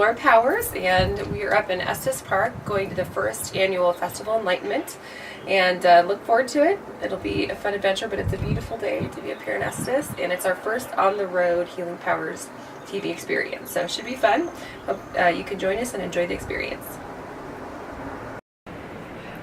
Laura Powers, and we are up in Estes Park going to the first annual festival, Enlightenment, and look forward to it. It'll be a fun adventure, but it's a beautiful day to be up here in Estes, and it's our first on-the-road Healing Powers TV experience, so it should be fun. Hope you can join us and enjoy the experience.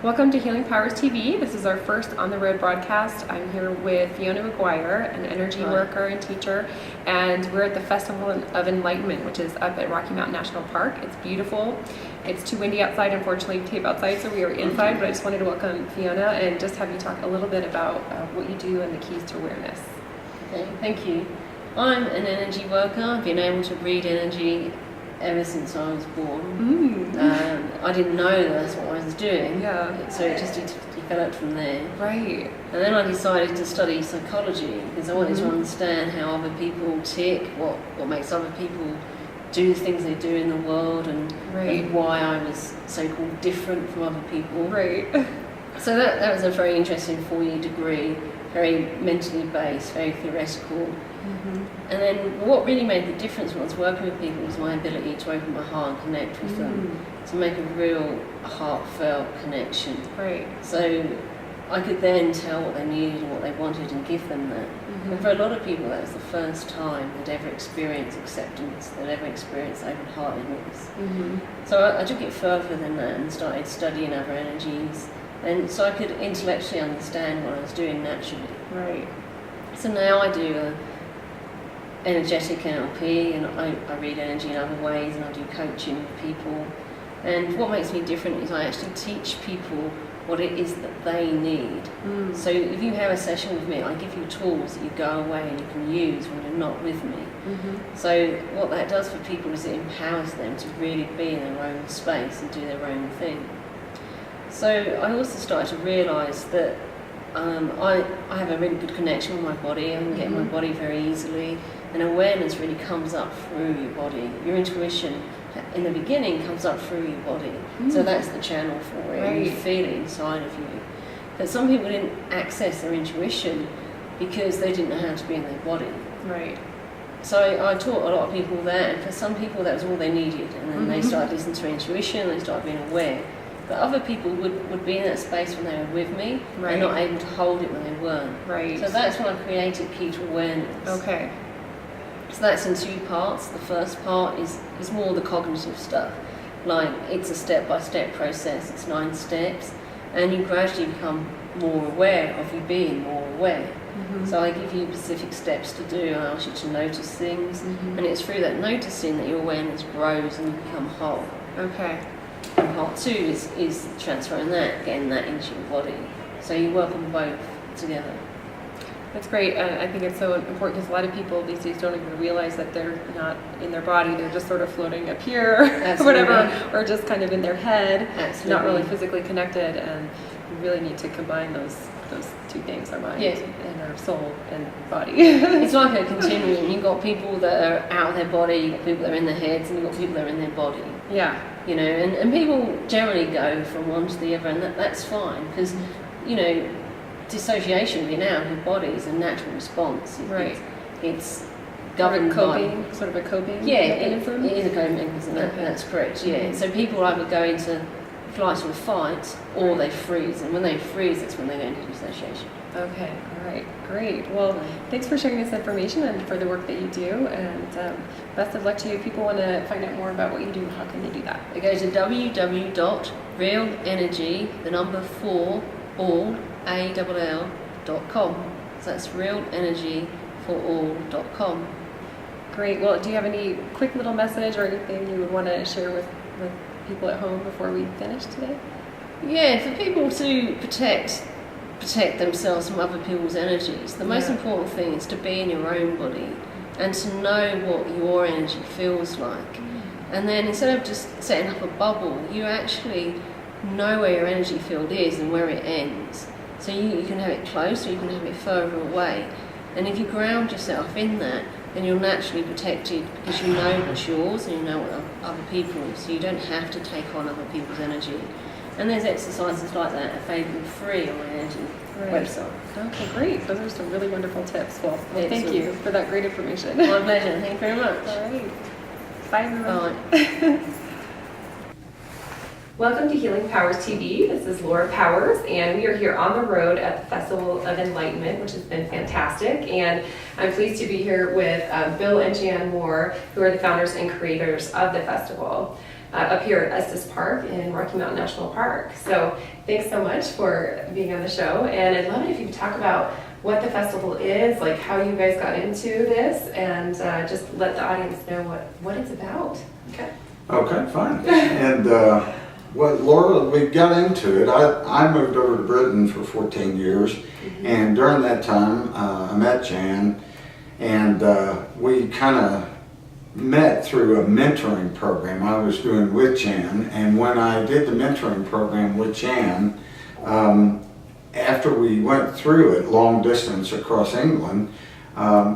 Welcome to Healing Powers TV. This is our first on-the-road broadcast. I'm here with Fiona McGuire, an energy worker and teacher, and we're at the Festival of Enlightenment, which is up at Rocky Mountain National Park. It's beautiful. It's too windy outside, unfortunately, tape outside, so we are inside, but I just wanted to welcome Fiona and just have you talk a little bit about what you do and the keys to awareness. Okay, thank you. I'm an energy worker. I've been able to read energy ever since I was born. I didn't know that's what I was doing, so it just developed from there. Right. And then I decided to study psychology because I wanted to understand how other people tick, what makes other people do the things they do in the world, and why I was so-called different from other people. Right. So that was a very interesting 4-year degree, very mentally based, very theoretical. And then what really made the difference when I was working with people was my ability to open my heart and connect with them, to make a real heartfelt connection. Right. So I could then tell what they needed and what they wanted and give them that. And for a lot of people that was the first time they'd ever experienced acceptance, they'd ever experienced open-heartedness. So I took it further than that and started studying other energies, and so I could intellectually understand what I was doing naturally. Right. So now I do energetic NLP, and I read energy in other ways, and I do coaching with people. And what makes me different is I actually teach people what it is that they need. So if you have a session with me, I give you tools that you go away and you can use when you're not with me. So what that does for people is it empowers them to really be in their own space and do their own thing. So I also started to realise that I have a really good connection with my body. I can get my body very easily, and awareness really comes up through your body. Your intuition in the beginning comes up through your body, so that's the channel for it, and you feel it inside of you. But some people didn't access their intuition because they didn't know how to be in their body. Right. So I taught a lot of people that, and for some people that was all they needed, and then they started listening to intuition, they started being aware. But other people would be in that space when they were with me, and not able to hold it when they weren't. Right. So that's when I created Key to Awareness. Okay. So that's in 2 parts. The first part is more the cognitive stuff. Like, it's a step-by-step process, it's 9 steps, and you gradually become more aware of you being more aware. So I give you specific steps to do, I ask you to notice things, and it's through that noticing that your awareness grows and you become whole. Okay. And part 2 is transferring that, getting that into your body. So you work on both together. That's great. I think it's so important because a lot of people these days don't even realize that they're not in their body. They're just sort of floating up here or whatever, or just kind of in their head, not really physically connected. And we really need to combine those 2 things, our mind and our soul and body. It's like a continuum. You've got people that are out of their body, you've got people that are in their heads, and you've got people that are in their body. Yeah. You know, and people generally go from one to the other, and that's fine, because, you know, dissociation, being out of your body, is a natural response. It's governed by... Sort of a coping mechanism? It is a coping mechanism, that's correct, So people either go into flight or fight, or they freeze, and when they freeze, that's when they go into dissociation. Okay, all right, great. Well, thanks for sharing this information and for the work that you do, and best of luck to you. If people want to find out more about what you do, how can they do that? They go to www.realenergy4all.com. So that's realenergy4all.com. Great. Well, do you have any quick little message or anything you would want to share with people at home before we finish today? Yeah, for people to protect themselves from other people's energies, the most important thing is to be in your own body and to know what your energy feels like. And then instead of just setting up a bubble, you actually know where your energy field is and where it ends. So you can have it close or you can have it further away. And if you ground yourself in that, then you're naturally protected because you know what's yours and you know what other people's, so you don't have to take on other people's energy. And there's exercises like that available free on my energy website. Okay, great. Those are some really wonderful tips. Well thank you for that great information. My pleasure. Thank you very much. All right. Bye, everyone. Bye. Welcome to Healing Powers TV. This is Laura Powers, and we are here on the road at the Festival of Enlightenment, which has been fantastic. And I'm pleased to be here with Bill and Jan Moore, who are the founders and creators of the festival, up here at Estes Park in Rocky Mountain National Park. So thanks so much for being on the show. And I'd love it if you could talk about what the festival is, like how you guys got into this, and just let the audience know what it's about. Okay. Okay, fine. And well, Laura, we got into it. I moved over to Britain for 14 years, and during that time, I met Jan, and we kind of met through a mentoring program I was doing with Jan. And when I did the mentoring program with Jan, after we went through it long distance across England,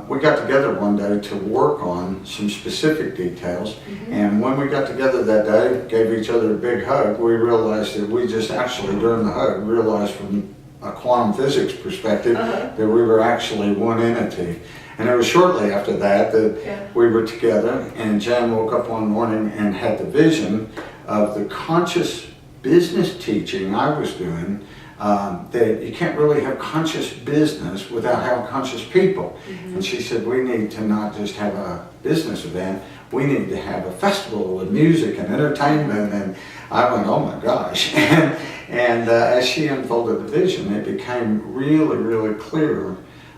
we got together one day to work on some specific details. And when we got together that day, gave each other a big hug, we realized that we just actually, during the hug, realized from a quantum physics perspective that we were actually one entity. And it was shortly after that we were together, and Jan woke up one morning and had the vision of the conscious business teaching I was doing, that you can't really have conscious business without having conscious people. And she said, we need to not just have a business event, we need to have a festival with music and entertainment. And I went, oh my gosh. And as she unfolded the vision, it became really, really clear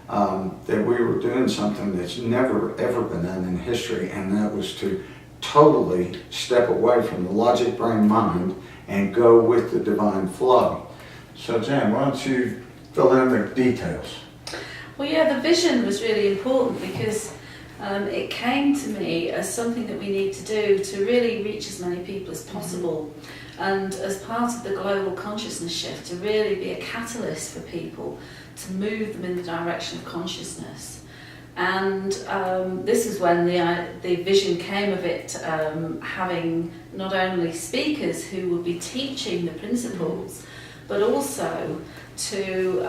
that we were doing something that's never ever been done in history, and that was to totally step away from the logic, brain, mind and go with the divine flow. So Jan, why don't you fill in the details? Well, yeah, the vision was really important because it came to me as something that we need to do to really reach as many people as possible, and as part of the global consciousness shift, to really be a catalyst for people, to move them in the direction of consciousness. And this is when the vision came of it, having not only speakers who would be teaching the principles, but also to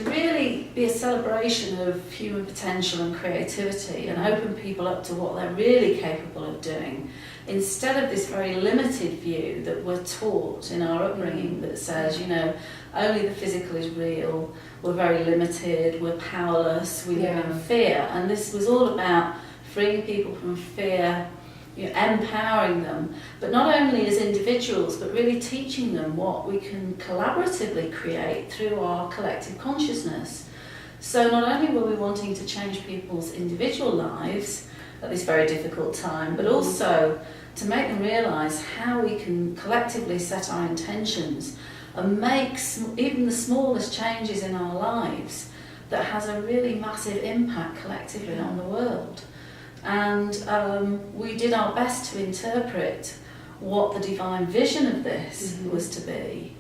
really be a celebration of human potential and creativity, and open people up to what they're really capable of doing, instead of this very limited view that we're taught in our upbringing that says, you know, only the physical is real, we're very limited, we're powerless, we live in fear. And this was all about freeing people from fear, you know, empowering them, but not only as individuals, but really teaching them what we can collaboratively create through our collective consciousness. So not only were we wanting to change people's individual lives at this very difficult time, but also to make them realise how we can collectively set our intentions and make even the smallest changes in our lives that has a really massive impact collectively on the world. And we did our best to interpret what the divine vision of this was to be.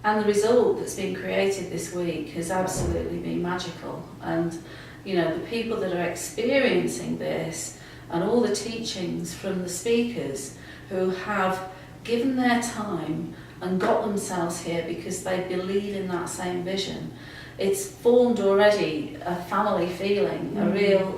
And the result that's been created this week has absolutely been magical. And, you know, the people that are experiencing this, and all the teachings from the speakers who have given their time and got themselves here because they believe in that same vision. It's formed already a family feeling, a real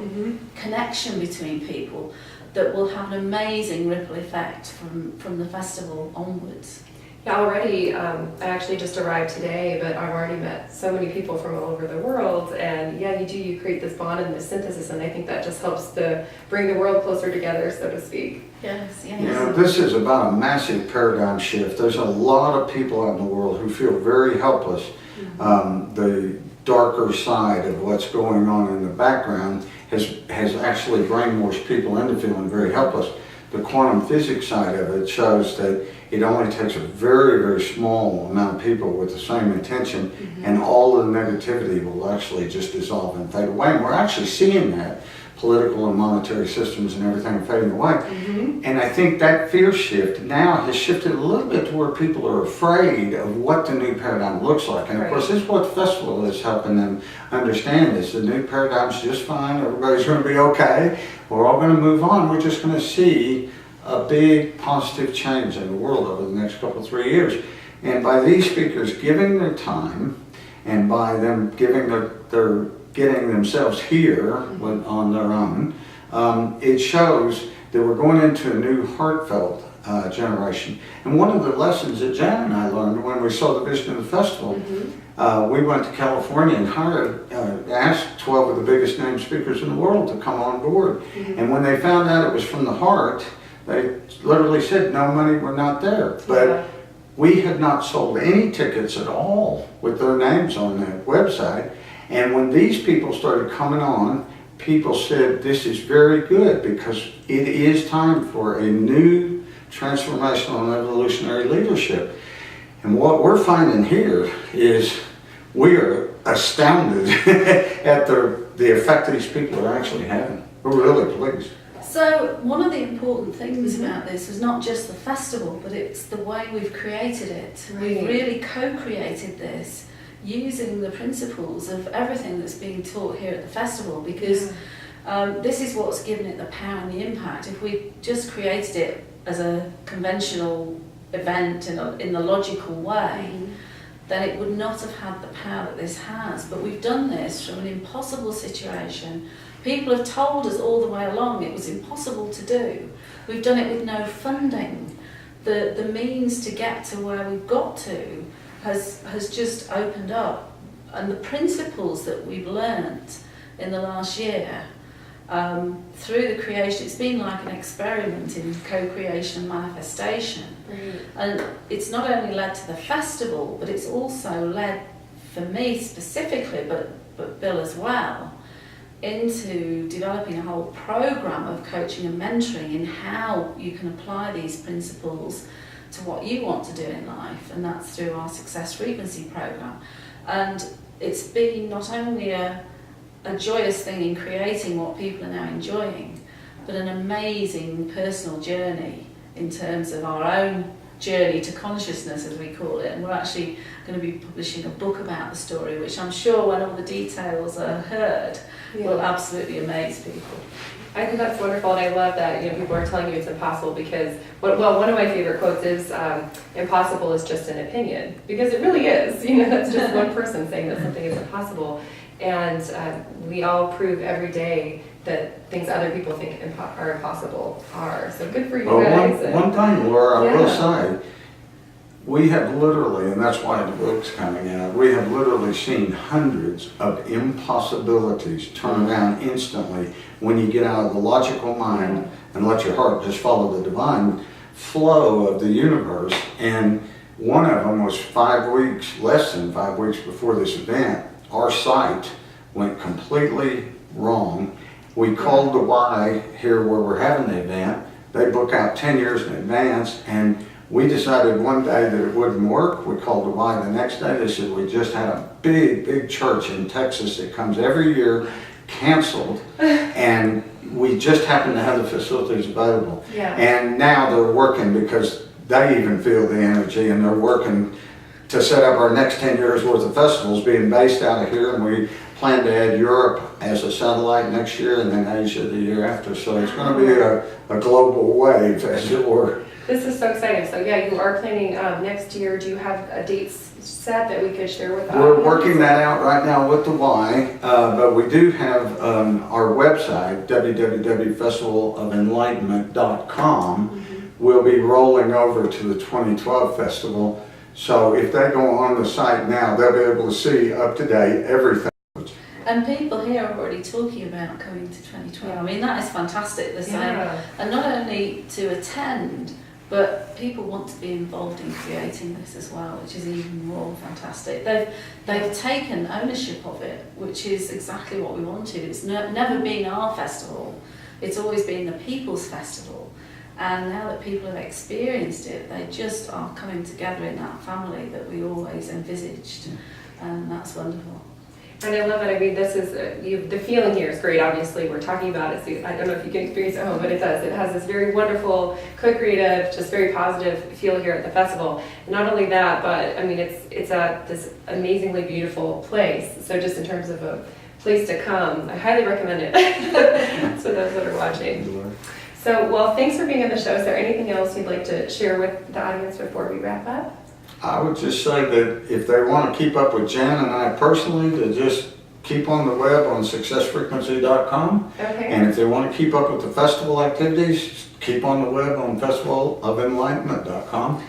connection between people that will have an amazing ripple effect from the festival onwards. Yeah, already, I actually just arrived today, but I've already met so many people from all over the world, and yeah, you create this bond and this synthesis, and I think that just helps to bring the world closer together, so to speak. Yes. You know, this is about a massive paradigm shift. There's a lot of people out in the world who feel very helpless. The darker side of what's going on in the background has actually brainwashed people into feeling very helpless. The quantum physics side of it shows that it only takes a very, very small amount of people with the same intention, and all of the negativity will actually just dissolve and fade away. And we're actually seeing that. Political and monetary systems and everything are fading away. And I think that fear shift now has shifted a little bit to where people are afraid of what the new paradigm looks like. And of course, this is what the festival is helping them understand, is the new paradigm's just fine, everybody's going to be okay, we're all going to move on, we're just going to see a big positive change in the world over the next couple, 3 years. And by these speakers giving their time, and by them giving their getting themselves here on their own, it shows that we're going into a new heartfelt generation. And one of the lessons that Jan and I learned when we saw the vision of the festival, we went to California and asked 12 of the biggest name speakers in the world to come on board. And when they found out it was from the heart, they literally said, no money, we're not there. But we had not sold any tickets at all with their names on that website. And when these people started coming on, people said, this is very good because it is time for a new transformational and evolutionary leadership. And what we're finding here is we are astounded at the effect these people are actually having. We're really pleased. So one of the important things about this is not just the festival, but it's the way we've created it. Right. We've really co-created this using the principles of everything that's being taught here at the festival, because this is what's given it the power and the impact. If we just created it as a conventional event in the logical way, then it would not have had the power that this has. But we've done this from an impossible situation. People have told us all the way along it was impossible to do. We've done it with no funding. The means to get to where we've got to has just opened up. And the principles that we've learnt in the last year through the creation, it's been like an experiment in co-creation and manifestation. And it's not only led to the festival, but it's also led, for me specifically, but Bill as well, into developing a whole program of coaching and mentoring in how you can apply these principles to what you want to do in life, and that's through our Success Frequency program. And it's been not only a joyous thing in creating what people are now enjoying, but an amazing personal journey in terms of our own journey to consciousness, as we call it. And we're actually going to be publishing a book about the story, which I'm sure when all the details are heard will absolutely amaze people. I think that's wonderful, and I love that people are telling you it's impossible because, well, one of my favorite quotes is, impossible is just an opinion, because it really is. That's just one person saying that something is impossible, and we all prove every day that things other people think are impossible are. So good for you guys. One thing, Laura, I will say, we have literally, and that's why the book's coming out, we have literally seen hundreds of impossibilities turn around instantly when you get out of the logical mind and let your heart just follow the divine flow of the universe. And one of them was less than 5 weeks before this event, our site went completely wrong. We called the Y here where we're having the event. They book out 10 years in advance, and we decided one day that it wouldn't work. We called the Y the next day. They said, we just had a big church in Texas that comes every year, canceled, and we just happen to have the facilities available. And now they're working because they even feel the energy, and they're working to set up our next 10 years worth of festivals being based out of here, and we plan to add Europe as a satellite next year and then Asia the year after. So it's going to be a global wave, as it were. This is so exciting. So yeah, you are planning next year. Do you have a date set that we could share with us? We're working that out right now with the Y, but we do have our website, www.festivalofenlightenment.com, will be rolling over to the 2012 festival. So if they go on the site now, they'll be able to see up to date everything. And people here are already talking about coming to 2012. I mean, that is fantastic. They're saying, and not only to attend, but people want to be involved in creating this as well, which is even more fantastic. They've taken ownership of it, which is exactly what we wanted. It's never been our festival. It's always been the people's festival. And now that people have experienced it, they just are coming together in that family that we always envisaged. And that's wonderful. And I love it. I mean, this is, the feeling here is great. Obviously, we're talking about it. So I don't know if you can experience it at home, but it does. It has this very wonderful, co-creative, just very positive feel here at the festival. And not only that, but I mean, it's at this amazingly beautiful place. So just in terms of a place to come, I highly recommend it for those that are watching. So, well, thanks for being on the show. Is there anything else you'd like to share with the audience before we wrap up? I would just say that if they want to keep up with Jan and I personally, to just keep on the web on successfrequency.com. Okay. And if they want to keep up with the festival activities, keep on the web on festivaloфenlightenment.com.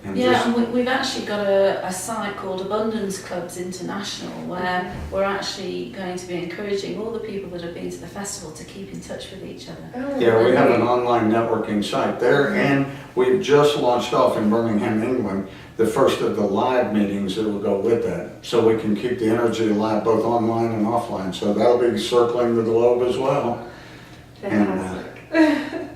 And Yeah, and we've actually got a site called Abundance Clubs International where we're actually going to be encouraging all the people that have been to the festival to keep in touch with each other. Oh, yeah, we have great. an online networking site there, and we've just launched off in Birmingham, England, the first of the live meetings that will go with that. So we can keep the energy alive both online and offline. So that'll be circling the globe as well. Fantastic.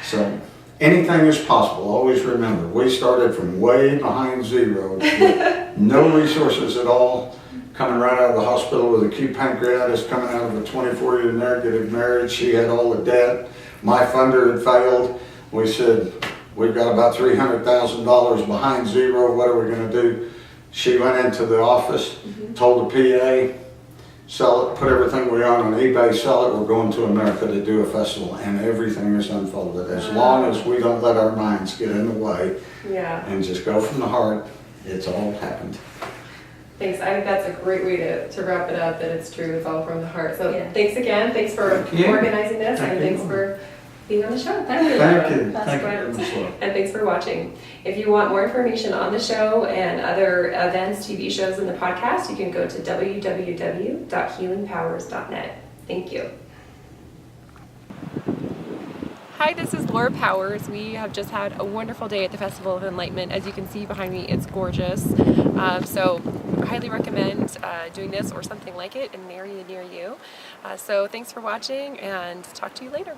So anything is possible. Always remember, we started from way behind zero with no resources at all, coming right out of the hospital with acute pancreatitis, coming out of a 24-year negative marriage. She had all the debt. My funder had failed. We said, we've got about $300,000 behind zero. What are we going to do? She went into the office, told the PA, sell it, put everything we own on eBay, sell it, we're going to America to do a festival, and everything is unfolded. As long as we don't let our minds get in the way Yeah. and just go from the heart, it's all happened. Thanks. I think that's a great way to wrap it up, that it's true, it's all from the heart. So Yeah. thanks again. Thanks for Thank you. organizing this, Thank and you. thanks for being on the show. Thank you. Thank you. That's Thank you great. very much, Laura. And thanks for watching. If you want more information on the show and other events, TV shows, and the podcast, you can go to www.healingpowers.net. Thank you. Hi, this is Laura Powers. We have just had a wonderful day at the Festival of Enlightenment. As you can see behind me, it's gorgeous. So I highly recommend doing this or something like it in an area near you. So thanks for watching, and talk to you later.